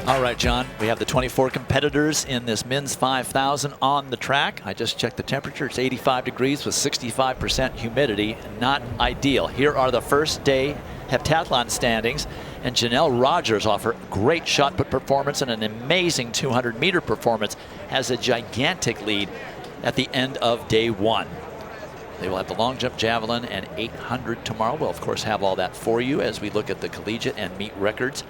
All right, John, we have the 24 competitors in this men's 5,000 on the track. I just checked the temperature. It's 85 degrees with 65% humidity. Not ideal. Here are the first day heptathlon standings. And Janelle Rogers offer great shot put performance and an amazing 200-meter performance. Has a gigantic lead at the end of day one. They will have the long jump, javelin, and 800 tomorrow. We'll, of course, have all that for you as we look at the collegiate and meet records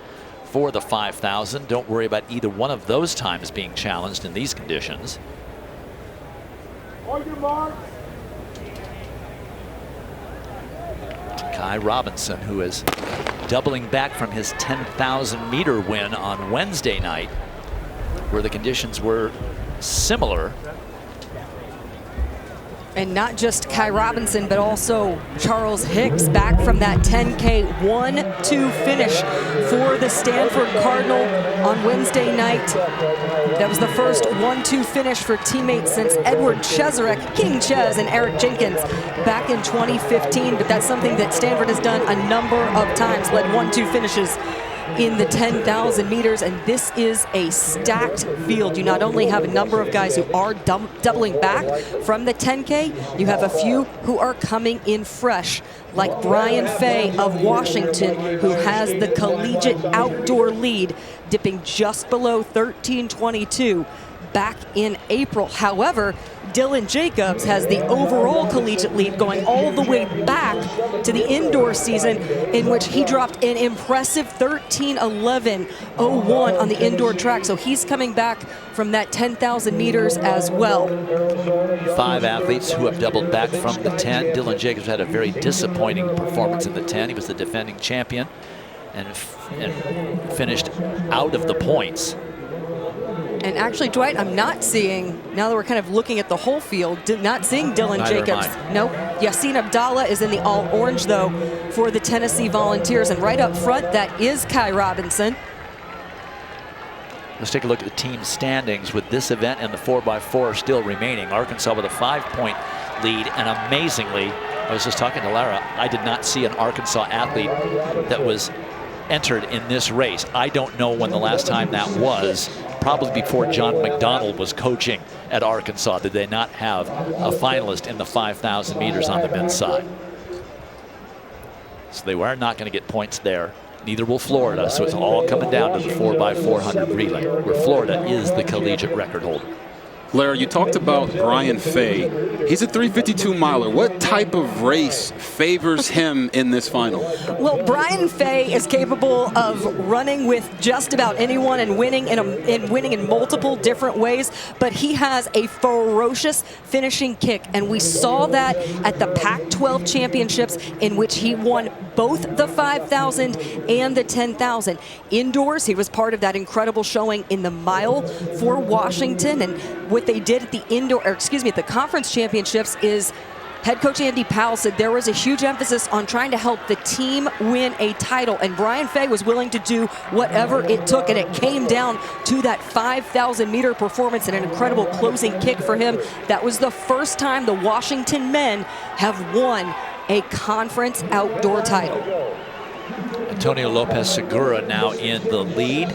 for the 5,000. Don't worry about either one of those times being challenged in these conditions. On your mark. Kai Robinson, who is doubling back from his 10,000 meter win on Wednesday night, where the conditions were similar. And not just Kai Robinson, but also Charles Hicks back from that 10K 1-2 finish for the Stanford Cardinal on Wednesday night. That was the first 1-2 finish for teammates since Edward Cheserek, King Ches, and Eric Jenkins back in 2015. But that's something that Stanford has done a number of times, led 1-2 finishes in the 10,000 meters, and this is a stacked field. You not only have a number of guys who are doubling back from the 10K, you have a few who are coming in fresh, like Brian Fay of Washington, who has the collegiate outdoor lead, dipping just below 13:22 back in April. However, Dylan Jacobs has the overall collegiate lead going all the way back to the indoor season, in which he dropped an impressive 13:11:01 on the indoor track. So he's coming back from that 10,000 meters as well. 5 athletes who have doubled back from the 10. Dylan Jacobs had a very disappointing performance in the 10. He was the defending champion and finished out of the points. And actually, Dwight, I'm not seeing, now that we're kind of looking at the whole field, not seeing Dylan Jacobs. Nope. Yassine Abdallah is in the all orange, though, for the Tennessee Volunteers. And right up front, that is Kai Robinson. Let's take a look at the team standings with this event and the 4x4 still remaining. Arkansas with a 5-point lead, and amazingly, I was just talking to Lara, I did not see an Arkansas athlete that was entered in this race. I don't know when the last time that was. Probably before John McDonald was coaching at Arkansas did they not have a finalist in the 5,000 meters on the men's side. So they were not going to get points there. Neither will Florida, so it's all coming down to the 4x400 relay, where Florida is the collegiate record holder. Lara, you talked about Brian Fay. He's a 352 miler. What type of race favors him in this final? Well, Brian Fay is capable of running with just about anyone and winning in multiple different ways, but he has a ferocious finishing kick, and we saw that at the Pac-12 championships, in which he won both the 5,000 and the 10,000. Indoors, he was part of that incredible showing in the mile for Washington, and what they did at the at the conference championships is head coach Andy Powell said there was a huge emphasis on trying to help the team win a title, and Brian Fay was willing to do whatever it took, and it came down to that 5,000 meter performance and an incredible closing kick for him. That was the first time the Washington men have won a conference outdoor title. Antonio Lopez Segura now in the lead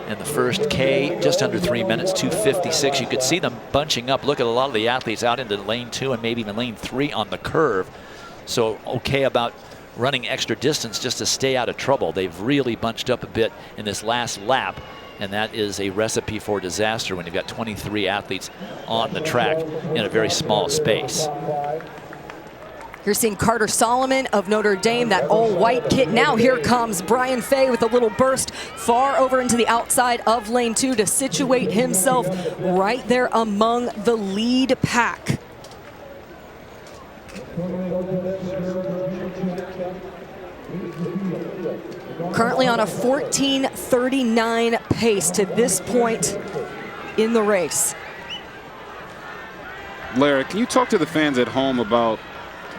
in the first K, just under 3 minutes, 2:56. You could see them bunching up. Look at a lot of the athletes out into lane 2 and maybe even lane 3 on the curve. So okay about running extra distance just to stay out of trouble. They've really bunched up a bit in this last lap, and that is a recipe for disaster when you've got 23 athletes on the track in a very small space. You're seeing Carter Solomon of Notre Dame, that all-white kit. Now here comes Brian Fay with a little burst far over into the outside of lane 2 to situate himself right there among the lead pack. Currently on a 14:39 pace to this point in the race. Lara, can you talk to the fans at home about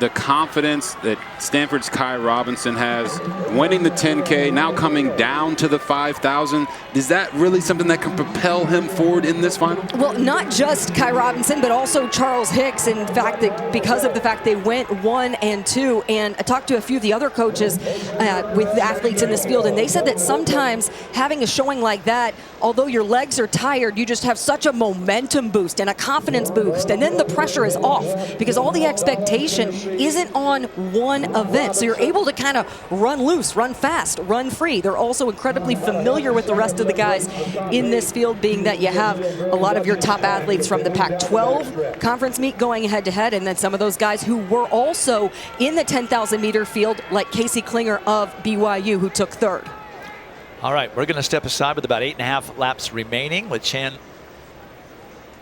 the confidence that Stanford's Kai Robinson has, winning the 10K, now coming down to the 5,000, is that really something that can propel him forward in this final? Well, not just Kai Robinson, but also Charles Hicks. In fact, because of the fact they went 1 and 2, and I talked to a few of the other coaches with the athletes in this field, and they said that sometimes having a showing like that, although your legs are tired, you just have such a momentum boost and a confidence boost, and then the pressure is off because all the expectation isn't on one event. So you're able to kind of run loose, run fast, run free. They're also incredibly familiar with the rest of the guys in this field, being that you have a lot of your top athletes from the Pac-12 conference meet going head-to-head, and then some of those guys who were also in the 10,000 meter field, like Casey Klinger of BYU, who took 3rd. All right, we're going to step aside with about 8.5 laps remaining with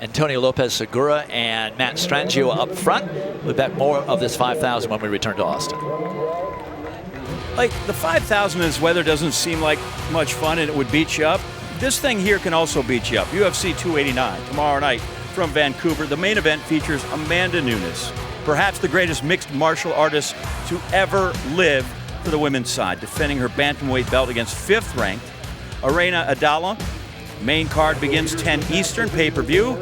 Antonio Lopez Segura and Matt Strangio up front. We'll bet more of this 5,000 when we return to Austin. Like the 5,000 as weather doesn't seem like much fun and it would beat you up. This thing here can also beat you up. UFC 289 tomorrow night from Vancouver. The main event features Amanda Nunes, perhaps the greatest mixed martial artist to ever live for the women's side, defending her bantamweight belt against 5th ranked Arena Adala. Main card begins 10 Eastern, pay-per-view.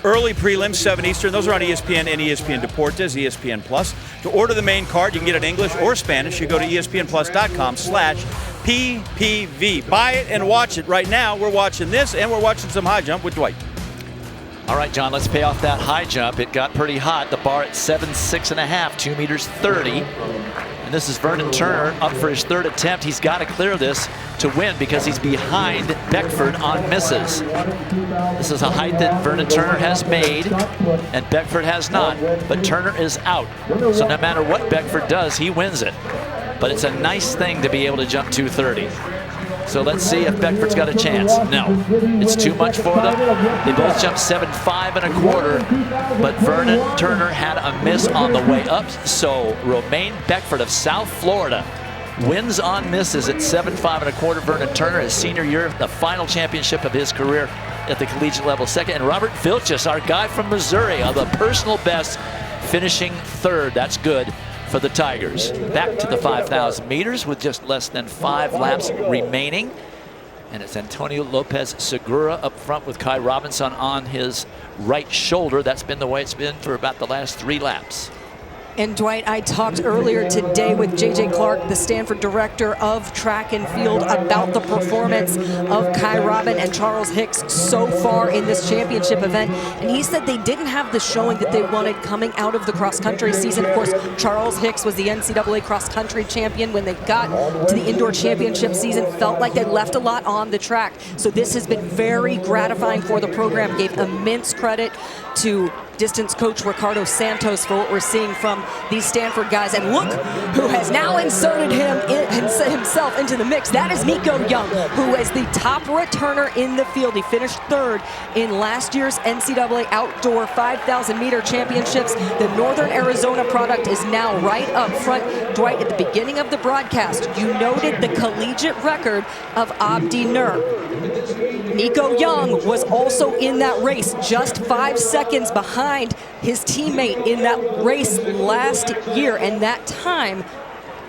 Early prelims, 7 Eastern. Those are on ESPN and ESPN Deportes, ESPN Plus. To order the main card, you can get it in English or Spanish. You go to espnplus.com/PPV. Buy it and watch it. Right now, we're watching this, and we're watching some high jump with Dwight. All right, John, let's pay off that high jump. It got pretty hot. The bar at 7.6½, 2 meters 30. And this is Vernon Turner up for his 3rd attempt. He's got to clear this to win because he's behind Beckford on misses. This is a height that Vernon Turner has made and Beckford has not, but Turner is out. So no matter what Beckford does, he wins it. But it's a nice thing to be able to jump 230. So let's see if Beckford's got a chance. No, it's too much for them. They both jumped 7.525, but Vernon Turner had a miss on the way up. So Romaine Beckford of South Florida wins on misses at 7.525. Vernon Turner, his senior year, the final championship of his career at the collegiate level, 2nd. And Robert Vilchis, our guy from Missouri, of the personal best, finishing 3rd. That's good for the Tigers. Back to the 5,000 meters with just less than 5 laps remaining. And it's Antonio Lopez Segura up front with Kai Robinson on his right shoulder. That's been the way it's been for about the last 3 laps. And Dwight, I talked earlier today with J.J. Clark, the Stanford director of track and field, about the performance of Kai Robin and Charles Hicks so far in this championship event. And he said they didn't have the showing that they wanted coming out of the cross-country season. Of course, Charles Hicks was the NCAA cross-country champion. When they got to the indoor championship season, felt like they left a lot on the track. So this has been very gratifying for the program. Gave immense credit to distance coach Ricardo Santos for what we're seeing from these Stanford guys. And look who has now inserted himself into the mix. That is Nico Young, who is the top returner in the field. He finished 3rd in last year's NCAA Outdoor 5,000 meter championships. The Northern Arizona product is now right up front. Dwight, at the beginning of the broadcast, you noted the collegiate record of Abdi Nur. Nico Young was also in that race, just 5 seconds behind his teammate in that race last year, and that time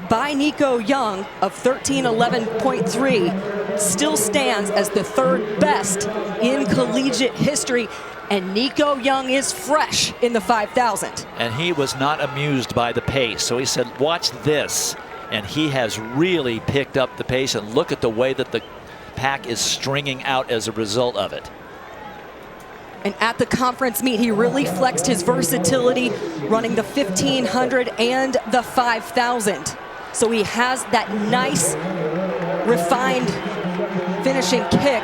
by Nico Young of 13:11.3 still stands as the 3rd best in collegiate history. And Nico Young is fresh in the 5,000. And he was not amused by the pace, so he said, watch this. And he has really picked up the pace, and look at the way that the pack is stringing out as a result of it. And at the conference meet, he really flexed his versatility, running the 1,500 and the 5,000. So he has that nice, refined finishing kick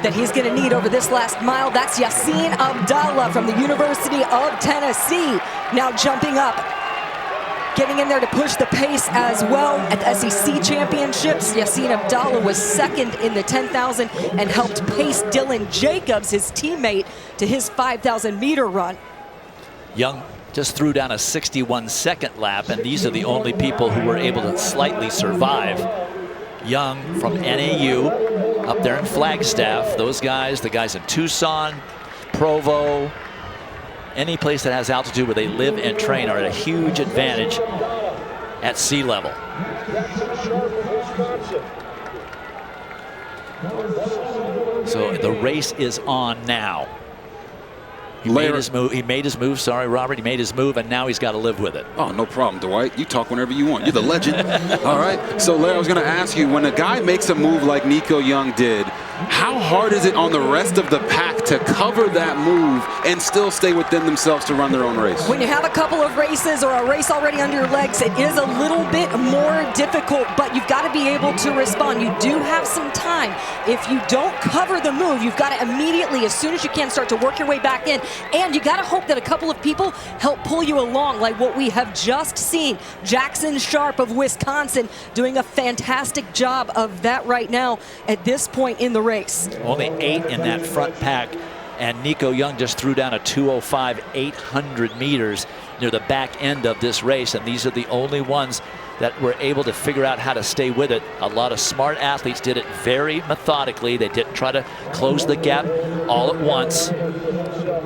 that he's going to need over this last mile. That's Yassin Abdallah from the University of Tennessee, now jumping up, getting in there to push the pace as well. At the SEC Championships, Yassin Abdallah was 2nd in the 10,000 and helped pace Dylan Jacobs, his teammate, to his 5,000 meter run. Young just threw down a 61-second lap, and these are the only people who were able to slightly survive. Young from NAU up there in Flagstaff. Those guys, the guys in Tucson, Provo, any place that has altitude where they live and train are at a huge advantage at sea level. So the race is on now. He made his move. He made his move. Sorry, Robert. He made his move, and now he's got to live with it. Oh, no problem, Dwight. You talk whenever you want. You're the legend. All right. So, Larry, I was going to ask you, when a guy makes a move like Nico Young did, how hard is it on the rest of the pack to cover that move and still stay within themselves to run their own race? When you have a couple of races or a race already under your legs, it is a little bit more difficult, but you've got to be able to respond. You do have some time. If you don't cover the move, you've got to immediately, as soon as you can, start to work your way back in. And you got to hope that a couple of people help pull you along, like what we have just seen. Jackson Sharp of Wisconsin doing a fantastic job of that right now at this point in the race. Only 8 in that front pack, and Nico Young just threw down a 2:05 800 meters near the back end of this race, and these are the only ones that were able to figure out how to stay with it. A lot of smart athletes did it very methodically. They didn't try to close the gap all at once.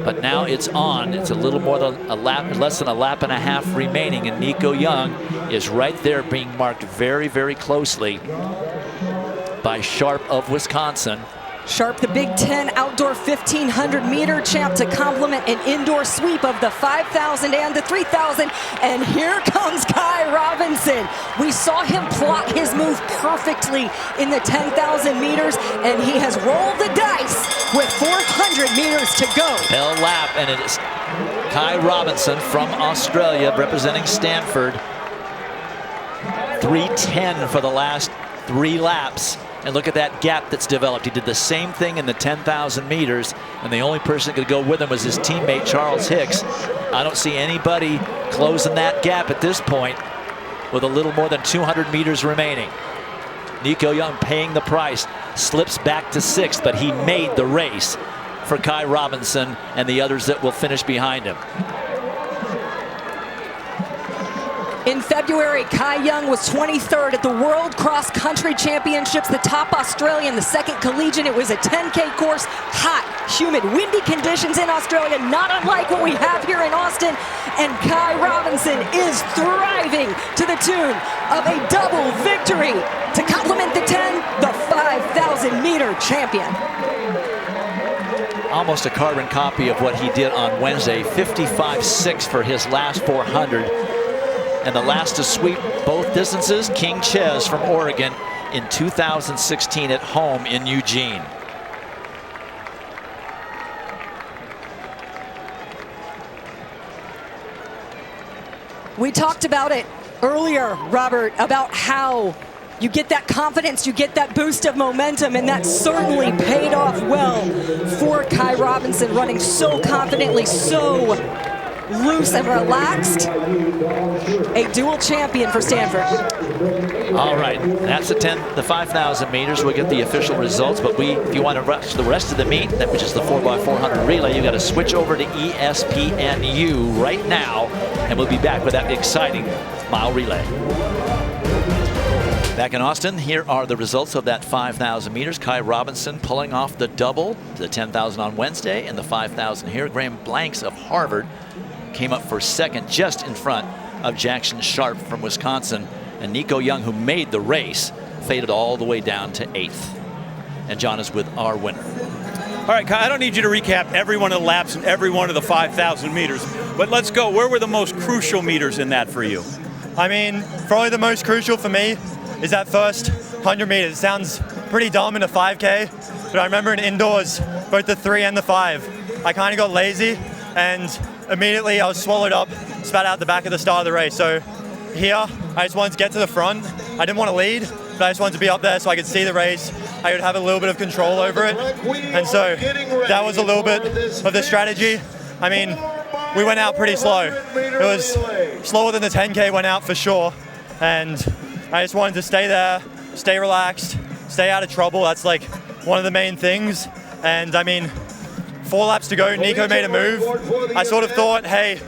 But now it's on. It's a little more than a lap, less than a lap and a half remaining, and Nico Young is right there being marked very, very closely by Sharp of Wisconsin. Sharp, the Big Ten outdoor 1,500 meter champ, to complement an indoor sweep of the 5,000 and the 3,000. And here comes Kai Robinson. We saw him plot his move perfectly in the 10,000 meters, and he has rolled the dice with 400 meters to go. Bell lap, and it is Kai Robinson from Australia representing Stanford. 3:10 for the last 3 laps. And look at that gap that's developed. He did the same thing in the 10,000 meters, and the only person that could go with him was his teammate, Charles Hicks. I don't see anybody closing that gap at this point with a little more than 200 meters remaining. Nico Young paying the price, slips back to 6th, but he made the race for Kai Robinson and the others that will finish behind him. In February, Kai Young was 23rd at the World Cross Country Championships, the top Australian, the second collegiate. It was a 10K course, hot, humid, windy conditions in Australia, not unlike what we have here in Austin. And Kai Robinson is thriving to the tune of a double victory to complement the 10, the 5,000 meter champion. Almost a carbon copy of what he did on Wednesday, 55.6 for his last 400. And the last to sweep both distances, King Ches from Oregon in 2016 at home in Eugene. We talked about it earlier, Robert, about how you get that confidence, you get that boost of momentum, and that certainly paid off well for Kai Robinson, running so confidently, so loose and relaxed. A dual champion for Stanford. All right, that's the 5,000 meters. We'll get the official results, but if you want to watch the rest of the meet, which is the 4x400 relay, you got to switch over to ESPNU right now, and we'll be back with that exciting mile relay. Back in Austin, here are the results of that 5,000 meters. Kai Robinson pulling off the double, the 10,000 on Wednesday, and the 5,000 here. Graham Blanks of Harvard came up for second, just in front of Jackson Sharp from Wisconsin. And Nico Young, who made the race, faded all the way down to 8th. And John is with our winner. All right, Kai, I don't need you to recap every one of the laps and every one of the 5,000 meters, but let's go. Where were the most crucial meters in that for you? I mean, probably the most crucial for me is that first 100 meters. It sounds pretty dumb in a 5K, but I remember in indoors, both the 3 and the 5, I kind of got lazy, and immediately I was swallowed up, spat out the back at the start of the race. So here, I just wanted to get to the front. I didn't want to lead, but I just wanted to be up there so I could see the race. I would have a little bit of control over it. And so that was a little bit of the strategy. I mean, we went out pretty slow. It was slower than the 10K went out for sure. And I just wanted to stay there, stay relaxed, stay out of trouble. That's like one of the main things. And I mean, 4 laps to go, Nico made a move. I sort of thought, hey,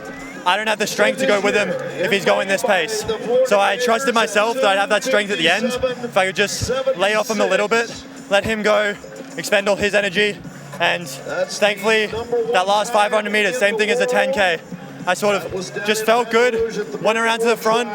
I don't have the strength to go with him if he's going this pace. So I trusted myself that I'd have that strength at the end. If I could just lay off him a little bit, let him go, expend all his energy, And thankfully, that last 500 meters, same thing as the 10K. I sort of just felt good, went around to the front,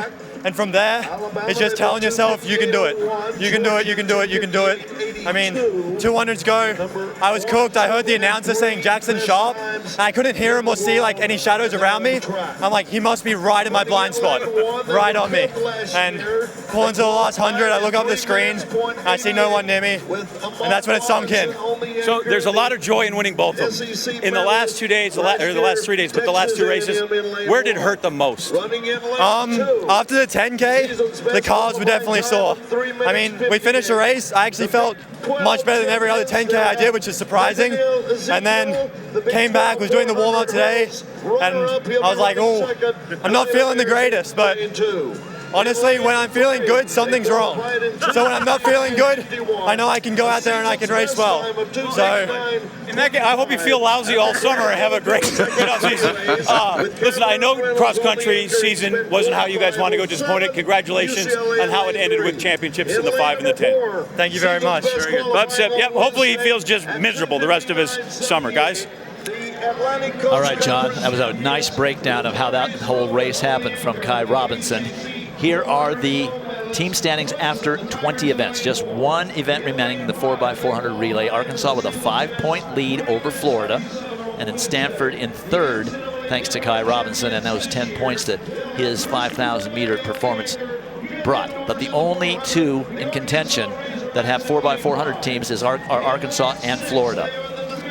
and from there, it's just telling yourself you can do it. You can do it, you can do it, you can do it. I mean, 200s go, I was cooked. I heard the announcer saying Jackson Sharp, and I couldn't hear him or see like any shadows around me. I'm like, he must be right in my blind spot, right on me. And pulling to the last 100, I look up the screen, and I see no one near me, and that's when it sunk in. So there's a lot of joy in winning both of them. In the last 2 days, or the last 3 days, but the last 2 races, where did it hurt the most? After the 10K, the calves were definitely sore. I mean, we finished the race. I actually felt much better than every other 10K I did, which is surprising. And then came back, was doing the warm-up today, and I was like, oh, I'm not feeling the greatest, but honestly, when I'm feeling good, something's wrong. So when I'm not feeling good, I know I can go out there and I can race well. So in that case, I hope you feel lousy all summer and have a great offseason. Listen, I know cross-country season wasn't how you guys want to go. Disappointed. Congratulations on how it ended with championships in the 5 and the 10. Thank you very much. Very good. Bub said, yep, hopefully he feels just miserable the rest of his summer, guys. All right, John, that was a nice breakdown of how that whole race happened from Kai Robinson. Here are the team standings after 20 events. Just one event remaining, the 4x400 relay. Arkansas with a 5-point lead over Florida. And then Stanford in third, thanks to Kai Robinson and those 10 points that his 5,000-meter performance brought. But the only two in contention that have 4x400 teams are Arkansas and Florida.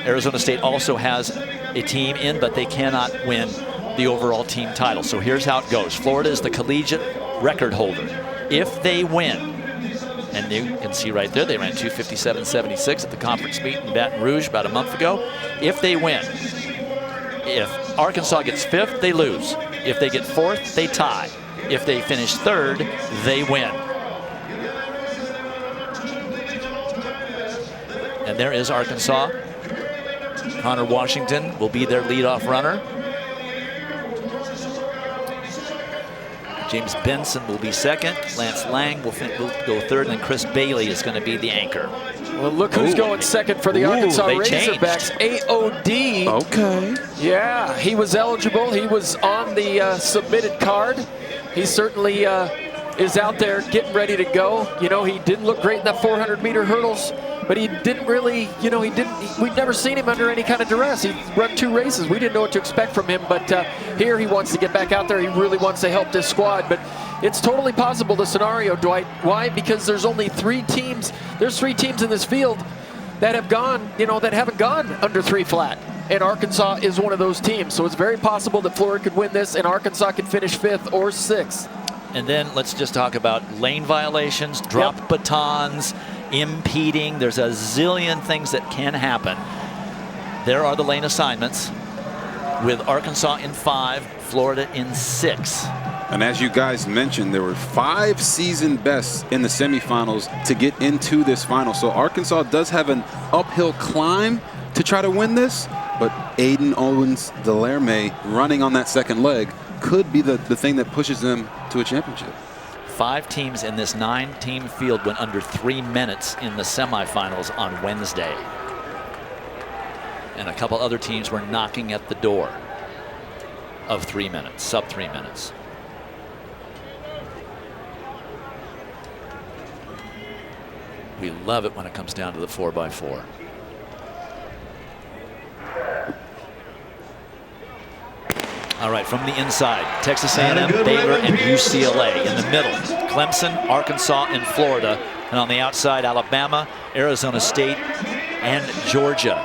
Arizona State also has a team in, but they cannot win the overall team title. So here's how it goes. Florida is the collegiate record holder. If they win, and you can see right there, they ran 2:57.76 at the conference meet in Baton Rouge about a month ago. If they win, if Arkansas gets 5th, they lose. If they get 4th, they tie. If they finish 3rd, they win. And there is Arkansas. Connor Washington will be their leadoff runner. James Benson will be second. Lance Lang will go third, and then Chris Bailey is going to be the anchor. Well, look who's going second for the Arkansas Razorbacks. AOD. Okay. Yeah, he was eligible. He was on the submitted card. He certainly is out there getting ready to go. You know, he didn't look great in that 400-meter hurdles, but he didn't really, you know, we'd never seen him under any kind of duress. He run 2 races. We didn't know what to expect from him, but here he wants to get back out there. He really wants to help this squad, but it's totally possible, the scenario, Dwight. Why? Because there's only 3 teams. There's 3 teams in this field that have gone, you know, that haven't gone under 3 flat. And Arkansas is one of those teams. So it's very possible that Florida could win this and Arkansas could finish 5th or 6th. And then let's just talk about lane violations, drop batons, impeding. There's a zillion things that can happen. There are the lane assignments with Arkansas in 5, Florida in 6. And as you guys mentioned, there were 5 season bests in the semifinals to get into this final. So Arkansas does have an uphill climb to try to win this, but Aiden Owens-Delarme running on that second leg could be the thing that pushes them to a championship. 5 teams in this 9-team field went under 3 minutes in the semifinals on Wednesday. And a couple other teams were knocking at the door of 3 minutes, sub 3 minutes. We love it when it comes down to the 4x4. All right, from the inside, Texas A&M, Baylor, and UCLA. In the middle, Clemson, Arkansas, and Florida. And on the outside, Alabama, Arizona State, and Georgia.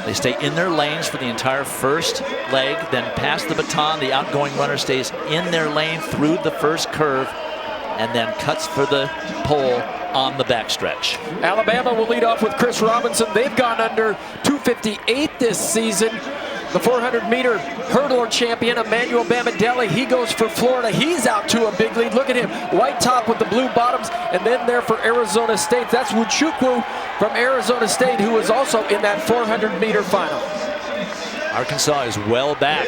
They stay in their lanes for the entire first leg, then pass the baton. The outgoing runner stays in their lane through the first curve, and then cuts for the pole on the backstretch. Alabama will lead off with Chris Robinson. They've gone under 2:58 this season. The 400-meter hurdler champion, Emmanuel Bamadelli, he goes for Florida. He's out to a big lead. Look at him, white top with the blue bottoms, and then there for Arizona State. That's Wuchukwu from Arizona State, who was also in that 400-meter final. Arkansas is well back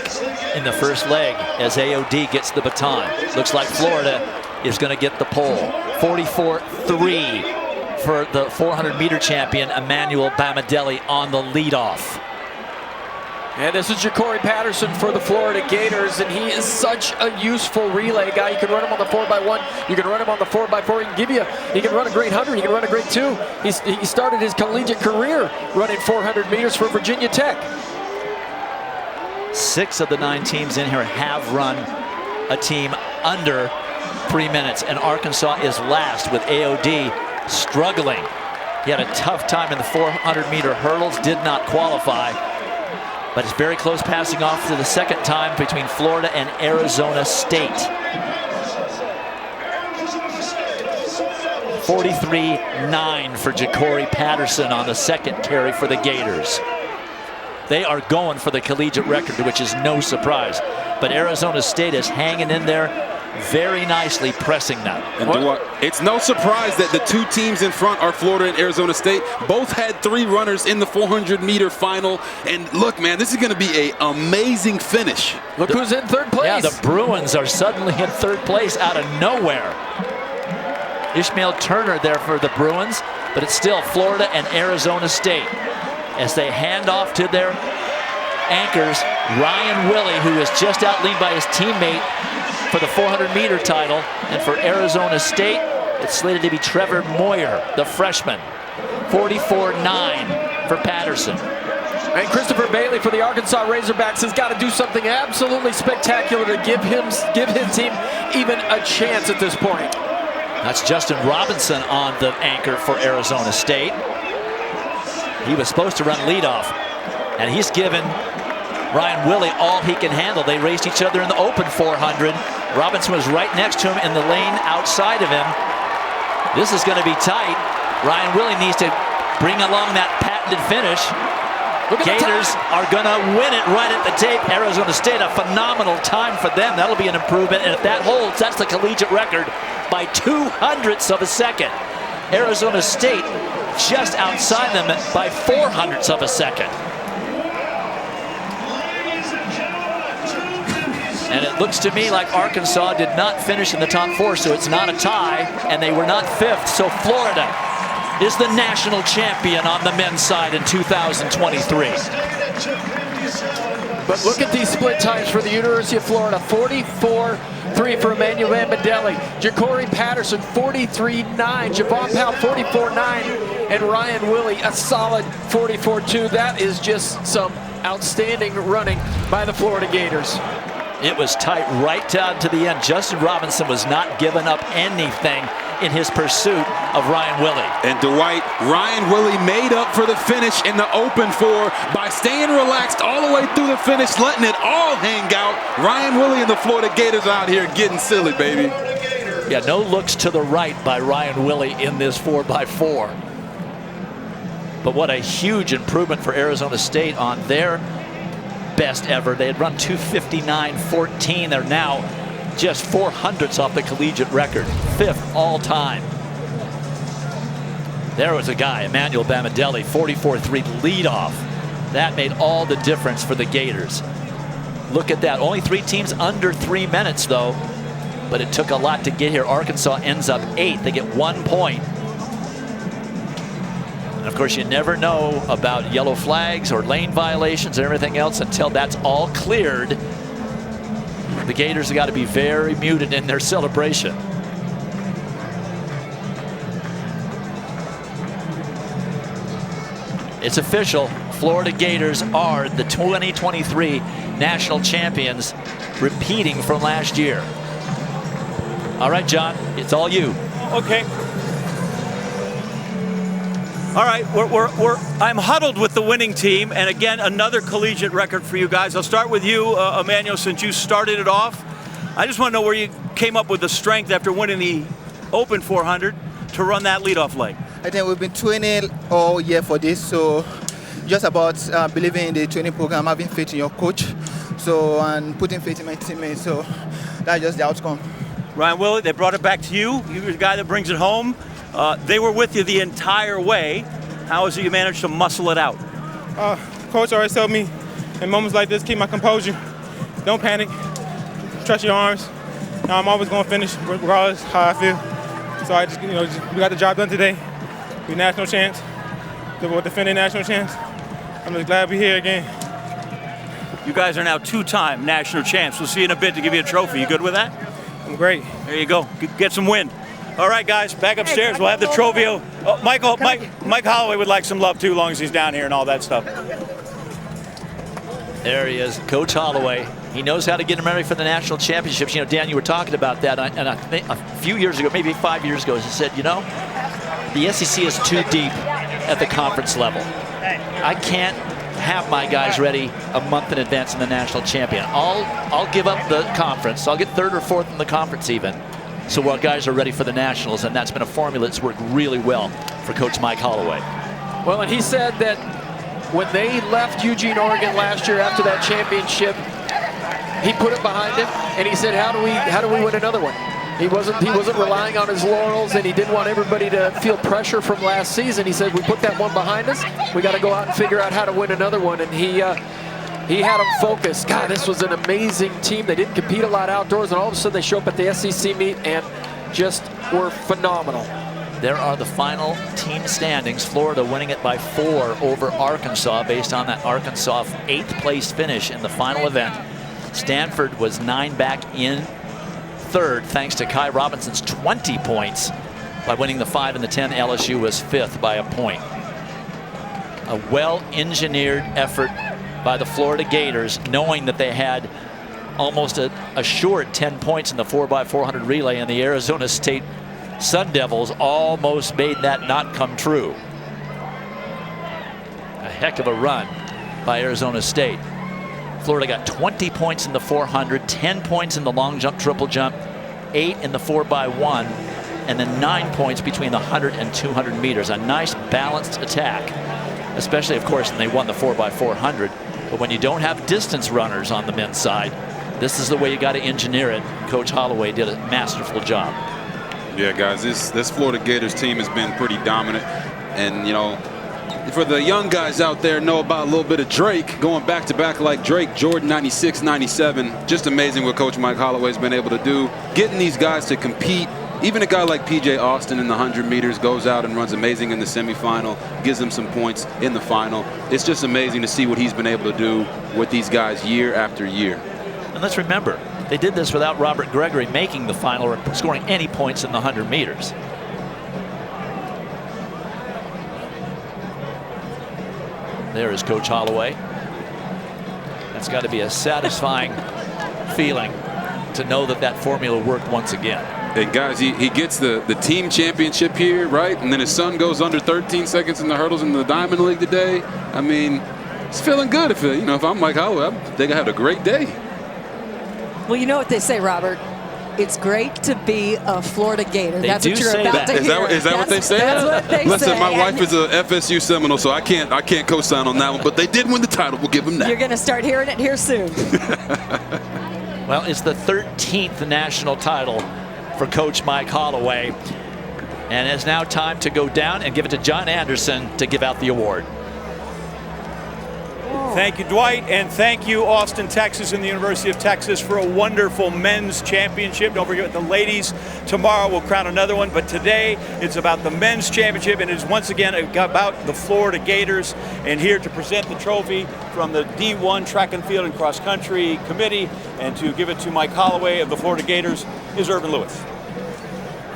in the first leg as AOD gets the baton. Looks like Florida is going to get the pole. 44-3 for the 400-meter champion, Emmanuel Bamadelli, on the leadoff. And this is Ja'Cory Patterson for the Florida Gators, and he is such a useful relay guy. You can run him on the 4x1, you can run him on the 4x4, he can run a great 100, he can run a great 2. He started his collegiate career running 400 meters for Virginia Tech. 6 of the 9 teams in here have run a team under 3 minutes, and Arkansas is last with AOD struggling. He had a tough time in the 400-meter hurdles, did not qualify. But it's very close passing off to the second time between Florida and Arizona State. 43.9 for Ja'Cory Patterson on the second carry for the Gators. They are going for the collegiate record, which is no surprise. But Arizona State is hanging in there very nicely, pressing them. And it's no surprise that the 2 teams in front are Florida and Arizona State. Both had 3 runners in the 400-meter final. And look, man, this is going to be an amazing finish. Look who's in third place. Yeah, the Bruins are suddenly in third place out of nowhere. Ishmael Turner there for the Bruins, but it's still Florida and Arizona State as they hand off to their anchors. Ryan Willie, who is just outleaned by his teammate for the 400-meter title, and for Arizona State, it's slated to be Trevor Moyer, the freshman. 44.9 for Patterson. And Christopher Bailey for the Arkansas Razorbacks has got to do something absolutely spectacular to give his team even a chance at this point. That's Justin Robinson on the anchor for Arizona State. He was supposed to run leadoff, and he's given Ryan Willie all he can handle. They raced each other in the open 400. Robinson was right next to him in the lane outside of him. This is going to be tight. Ryan Willie needs to bring along that patented finish. Gators are going to win it right at the tape. Arizona State, a phenomenal time for them. That'll be an improvement, and if that holds, that's the collegiate record by 0.02 of a second. Arizona State just outside them by 0.04 of a second. And it looks to me like Arkansas did not finish in the top 4, so it's not a tie, and they were not 5th. So Florida is the national champion on the men's side in 2023. But look at these split times for the University of Florida. 44.3 for Emmanuel Bamadelli. Ja'Cory Patterson, 43.9. Javon Powell, 44.9. And Ryan Willie, a solid 44.2. That is just some outstanding running by the Florida Gators. It was tight right down to the end. Justin Robinson was not giving up anything in his pursuit of Ryan Willie. And Dwight, Ryan Willie made up for the finish in the open 4 by staying relaxed all the way through the finish, letting it all hang out. Ryan Willie and the Florida Gators out here getting silly, baby. Yeah, no looks to the right by Ryan Willie in this 4x4. But what a huge improvement for Arizona State on their best ever. They had run 2:59.14. They're now just 0.04 off the collegiate record, 5th all time. There was a guy, Emmanuel Bamadelli, 44.3 leadoff. That made all the difference for the Gators. Look at that. Only 3 teams under 3 minutes, though. But it took a lot to get here. Arkansas ends up 8th. They get 1 point. And of course, you never know about yellow flags or lane violations and everything else until that's all cleared. The Gators have got to be very muted in their celebration. It's official. Florida Gators are the 2023 national champions, repeating from last year. All right, John, it's all you. Okay. All right, I'm huddled with the winning team, and again, another collegiate record for you guys. I'll start with you, Emmanuel, since you started it off. I just want to know where you came up with the strength after winning the Open 400 to run that leadoff leg. I think we've been training all year for this, so just about believing in the training program, having faith in your coach, and putting faith in my teammates. So that's just the outcome. Ryan Willie, they brought it back to you. You're the guy that brings it home. They were with you the entire way. How is it you managed to muscle it out? Coach always told me in moments like this, keep my composure. Don't panic. Trust your arms. I'm always going to finish regardless how I feel. So I just we got the job done today. We national champs. We're defending national champs. I'm just glad we're here again. You guys are now 2-time national champs. We'll see you in a bit to give you a trophy. You good with that? I'm great. There you go. Get some wind. All right, guys, back upstairs. We'll have the trophy. Oh, Mike Holloway would like some love, too, as long as he's down here and all that stuff. There he is, Coach Holloway. He knows how to get him ready for the national championships. You know, Dan, you were talking about that, and I think a few years ago, maybe 5 years ago, he said, you know, the SEC is too deep at the conference level. I can't have my guys ready a month in advance in the national champion. I'll give up the conference. I'll get 3rd or 4th in the conference even, so our guys are ready for the nationals, and that's been a formula that's worked really well for Coach Mike Holloway. Well, and he said that when they left Eugene, Oregon last year after that championship, he put it behind him, and he said, how do we win another one? He wasn't relying on his laurels, and he didn't want everybody to feel pressure from last season. He said, we put that one behind us. We got to go out and figure out how to win another one. And he had them focused. God, this was an amazing team. They didn't compete a lot outdoors, and all of a sudden they show up at the SEC meet and just were phenomenal. There are the final team standings. Florida winning it by 4 over Arkansas based on that Arkansas 8th place finish in the final event. Stanford was 9 back in 3rd thanks to Kai Robinson's 20 points by winning the 5 and the 10. LSU was 5th by a point. A well-engineered effort by the Florida Gators, knowing that they had almost a short 10 points in the 4x400 relay, and the Arizona State Sun Devils almost made that not come true. A heck of a run by Arizona State. Florida got 20 points in the 400, 10 points in the long jump, triple jump, 8 in the 4x1, and then 9 points between the 100 and 200 meters. A nice balanced attack, especially, of course, when they won the 4x400. But when you don't have distance runners on the men's side, this is the way you got to engineer it. Coach Holloway did a masterful job. Yeah, guys, this Florida Gators team has been pretty dominant. And, you know, for the young guys out there, know about a little bit of Drake, going back-to-back like Drake, Jordan 96, 97. Just amazing what Coach Mike Holloway's been able to do. Getting these guys to compete. Even a guy like P.J. Austin in the 100 meters goes out and runs amazing in the semifinal, gives them some points in the final. It's just amazing to see what he's been able to do with these guys year after year. And let's remember, they did this without Robert Gregory making the final or scoring any points in the 100 meters. There is Coach Holloway. That's got to be a satisfying feeling to know that that formula worked once again. And guys, he gets the team championship here, right? And then his son goes under 13 seconds in the hurdles in the Diamond League today. I mean, it's feeling good. If I'm Mike Holloway, I think I had a great day. Well, you know what they say, Robert. It's great to be a Florida Gator. That's what you're about to hear. Is that what they say? That's what they say. Listen, my wife is a FSU Seminole, so I can't co-sign on that one. But they did win the title. We'll give them that. You're going to start hearing it here soon. Well, it's the 13th national title for Coach Mike Holloway. And it's now time to go down and give it to John Anderson to give out the award. Thank you, Dwight, and thank you, Austin, Texas, and the University of Texas for a wonderful men's championship. Don't forget the ladies. Tomorrow we'll crown another one, but today it's about the men's championship, and it's once again about the Florida Gators. And here to present the trophy from the D1 Track and Field and Cross Country Committee, and to give it to Mike Holloway of the Florida Gators, is Irvin Lewis.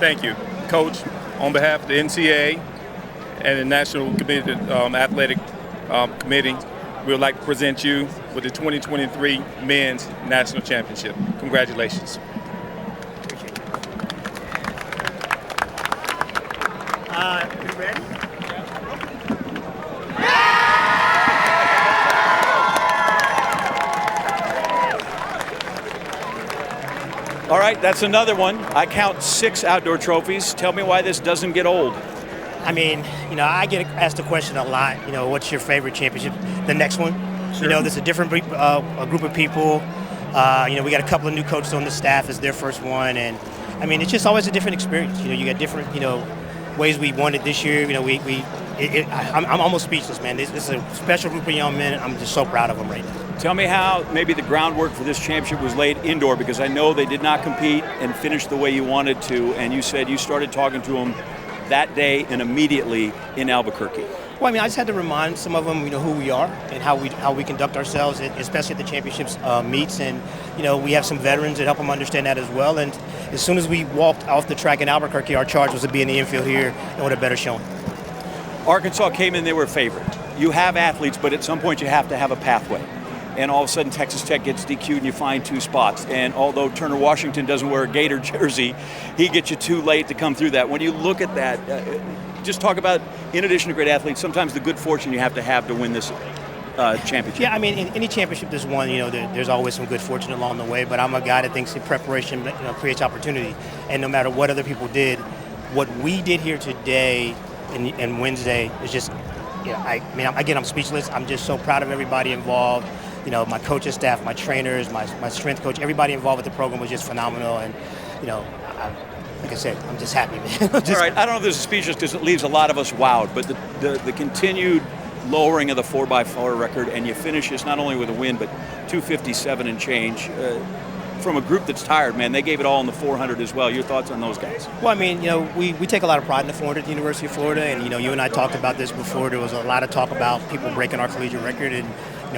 Thank you, Coach. On behalf of the NCAA and the National Committee, Athletic Committee, we would like to present you with the 2023 Men's National Championship. Congratulations. You ready? All right, that's another one. I count 6 outdoor trophies. Tell me why this doesn't get old. I mean, I get asked the question a lot, what's your favorite championship? The next one. Sure. There's a different group of people. We got a couple of new coaches on the staff. It's their first one. And, I mean, it's just always a different experience. You got different, ways we won it this year. I'm almost speechless, man. This is a special group of young men. I'm just so proud of them right now. Tell me how maybe the groundwork for this championship was laid indoor, because I know they did not compete and finish the way you wanted to. And you said you started talking to them that day and immediately in Albuquerque? Well, I mean, I just had to remind some of them, who we are and how we conduct ourselves, especially at the championships meets. And, we have some veterans that help them understand that as well. And as soon as we walked off the track in Albuquerque, our charge was to be in the infield here and with a better showing. Arkansas came in, they were favored. You have athletes, but at some point you have to have a pathway. And all of a sudden Texas Tech gets DQ'd and you find 2 spots. And although Turner Washington doesn't wear a Gator jersey, he gets you too late to come through that. When you look at that, just talk about, in addition to great athletes, sometimes the good fortune you have to win this championship. Yeah, I mean, in any championship there's won, there's always some good fortune along the way, but I'm a guy that thinks that preparation creates opportunity. And no matter what other people did, what we did here today and Wednesday is just, I'm speechless. I'm just so proud of everybody involved. My coaching staff, my trainers, my strength coach, everybody involved with the program was just phenomenal. And, like I said, I'm just happy, man. All right, I don't know if this is speechless because it leaves a lot of us wowed, but the continued lowering of the 4x4 record, and you finish this not only with a win, but 257 and change. From a group that's tired, man, they gave it all in the 400 as well. Your thoughts on those guys? Well, I mean, we take a lot of pride in the 400 at the University of Florida, and, you and I talked about this before. There was a lot of talk about people breaking our collegiate record, and,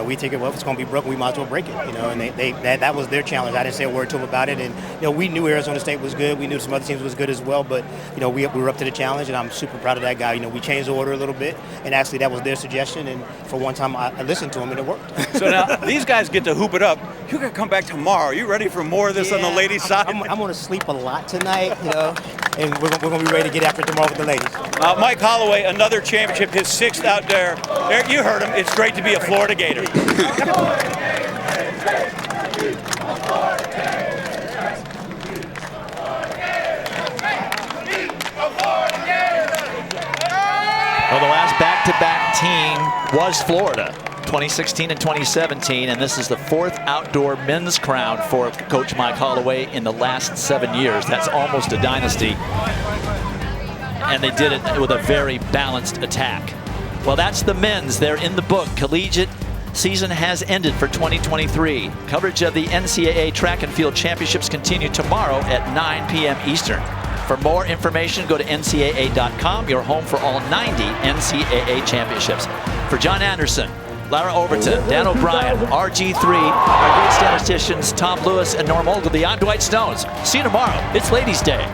we take it, well, if it's going to be broken, we might as well break it, and that was their challenge. I didn't say a word to them about it, and, we knew Arizona State was good. We knew some other teams was good as well, but, we were up to the challenge, and I'm super proud of that guy. We changed the order a little bit, and actually that was their suggestion, and for one time I listened to them, and it worked. So now these guys get to hoop it up. You're going to come back tomorrow. Are you ready for more of this on the ladies' side? I'm going to sleep a lot tonight, and we're going to be ready to get after it tomorrow with the ladies. Mike Holloway, another championship, his 6th out there. Eric, you heard him. It's great to be a Florida Gator. Well, the last back-to-back team was Florida, 2016 and 2017, and this is the 4th outdoor men's crown for Coach Mike Holloway in the last 7 years. That's almost a dynasty. And they did it with a very balanced attack. Well, that's the men's. They're in the book. Collegiate season has ended for 2023. Coverage of the NCAA Track and Field Championships continue tomorrow at 9 p.m. Eastern. For more information, go to ncaa.com, your home for all 90 NCAA championships. For John Anderson, Lara Overton, Dan O'Brien, RG3, our great statisticians Tom Lewis and Norm Ogilvie, I'm Dwight Stones. See you tomorrow. It's Ladies' Day.